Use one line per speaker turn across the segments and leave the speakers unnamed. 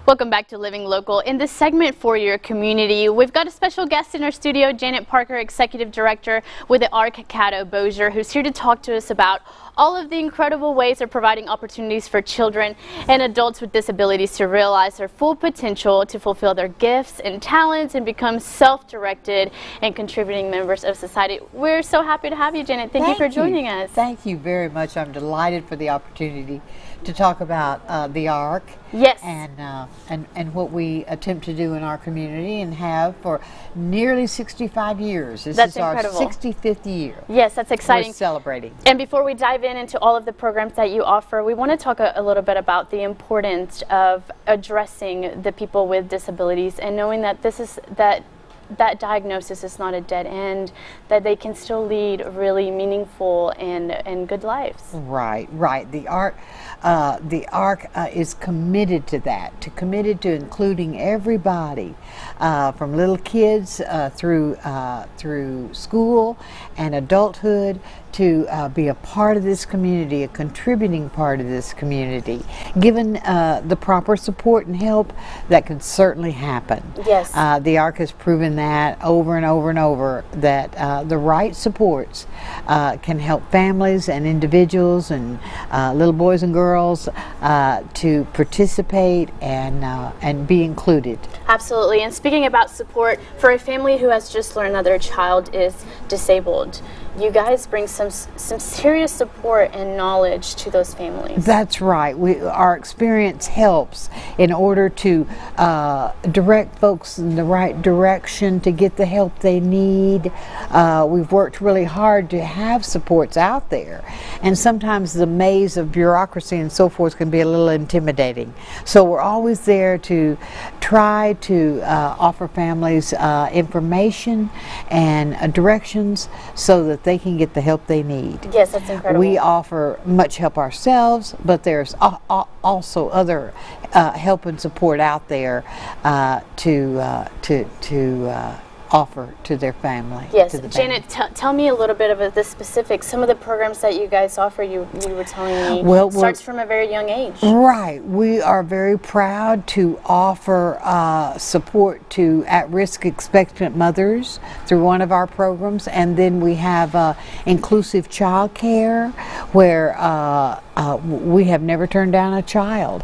Welcome back to Living Local. In this segment for your community, we've got a special guest in our studio, Janet Parker, Executive Director with the Arc Caddo Bossier, who's here to talk to us about all of the incredible ways of providing opportunities for children and adults with disabilities to realize their full potential, to fulfill their gifts and talents, and become self-directed and contributing members of society. We're so happy to have you, Janet. Thank you for joining us.
Thank you very much. I'm delighted for the opportunity to talk about the ARC.
Yes.
And what we attempt to do in our community and have for nearly 65 years. This is
incredible.
Our 65th year.
Yes, that's exciting.
We're celebrating.
And before we dive into all of the programs that you offer, we want to talk a little bit about the importance of addressing the people with disabilities and knowing that that diagnosis is not a dead end, that they can still lead really meaningful and good lives.
Right. The ARC is committed to that, committed to including everybody, from little kids through school and adulthood, to be a part of this community, a contributing part of this community. Given the proper support and help, that can certainly happen.
Yes.
The ARC has proven that over and over and over, that the right supports can help families and individuals and little boys and girls to participate and be included.
Absolutely. And speaking about support, for a family who has just learned that their child is disabled, you guys bring some serious support and knowledge to those families. That's right.
Our experience helps in order to direct folks in the right direction to get the help they need. We've worked really hard to have supports out there, and sometimes the maze of bureaucracy and so forth can be a little intimidating. So we're always there to try to offer families information and directions so that they can get the help they need.
Yes, that's incredible.
We offer much help ourselves, but there's also other help and support out there to offer to their family.
Yes,
to the
Janet, tell me a little bit of the specifics. Some of the programs that you guys offer, you were telling me, starts from a very young age.
Right. We are very proud to offer support to at-risk expectant mothers through one of our programs, and then we have inclusive child care, where we have never turned down a child.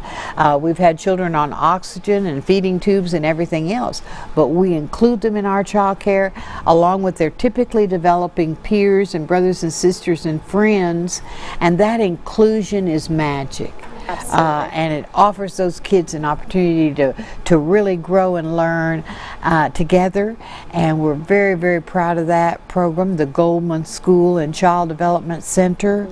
We've had children on oxygen and feeding tubes and everything else, but we include them in our child care along with their typically developing peers and brothers and sisters and friends, and that inclusion is magic. And it offers those kids an opportunity to really grow and learn together, and we're very, very proud of that program. The Goldman School and Child Development Center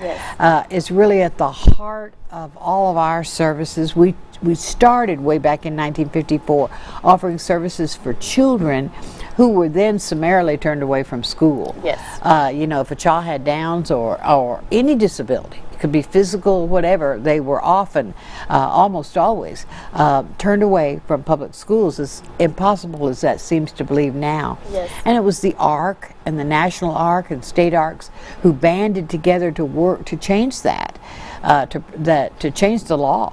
is really at the heart of all of our services. We started way back in 1954 offering services for children who were then summarily turned away from school.
Yes.
You know, if a child had Downs or any disability, could be physical, whatever, they were often, almost always, turned away from public schools, as impossible as that seems to believe now.
Yes.
And it was the ARC and the National ARC and state ARCs who banded together to work to change that, to change the law,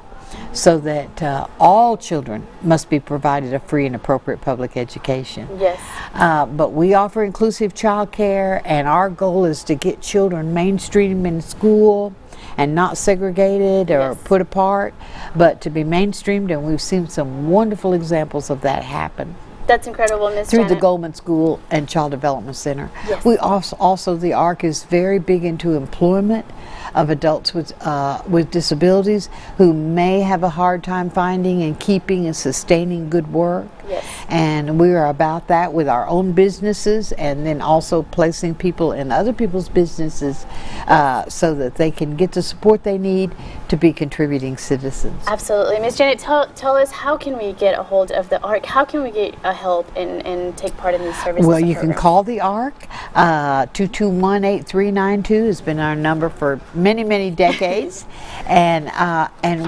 so that all children must be provided a free and appropriate public education.
Yes.
But we offer inclusive child care, and our goal is to get children mainstream in school and not segregated or put apart, but to be mainstreamed, and we've seen some wonderful examples of that happen.
That's incredible, Ms.
Through
Janet.
the Goldman School and Child Development Center.
Yes.
We also the ARC is very big into employment of adults with disabilities who may have a hard time finding and keeping and sustaining good work.
Yes.
And we are about that with our own businesses, and then also placing people in other people's businesses so that they can get the support they need to be contributing citizens.
Absolutely. Ms. Janet, tell us, how can we get a hold of the ARC? How can we get a help and take part in these services?
Well, you can call the ARC. 221-8392 has been our number for many, many decades. And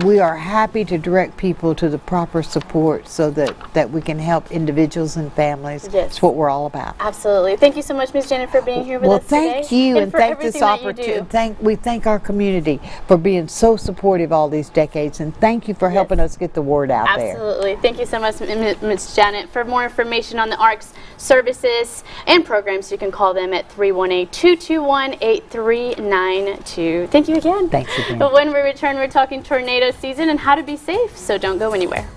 we are happy to direct people to the proper support so that we can help individuals and families.
Yes.
It's what we're all about.
Absolutely. Thank you so much, Ms. Janet, for being here with us today.
Well, thank you, and
for
thank this
everything that you do.
opportunity. We thank our community for being so supportive all these decades, and thank you for helping us get the word out there.
Absolutely. Thank you so much, Ms. Janet. For more information on the ARC's services and programs, you can call them at 318-221-8392. Thank you again.
Thanks again.
When we return, we're talking tornado season and how to be safe, so don't go anywhere.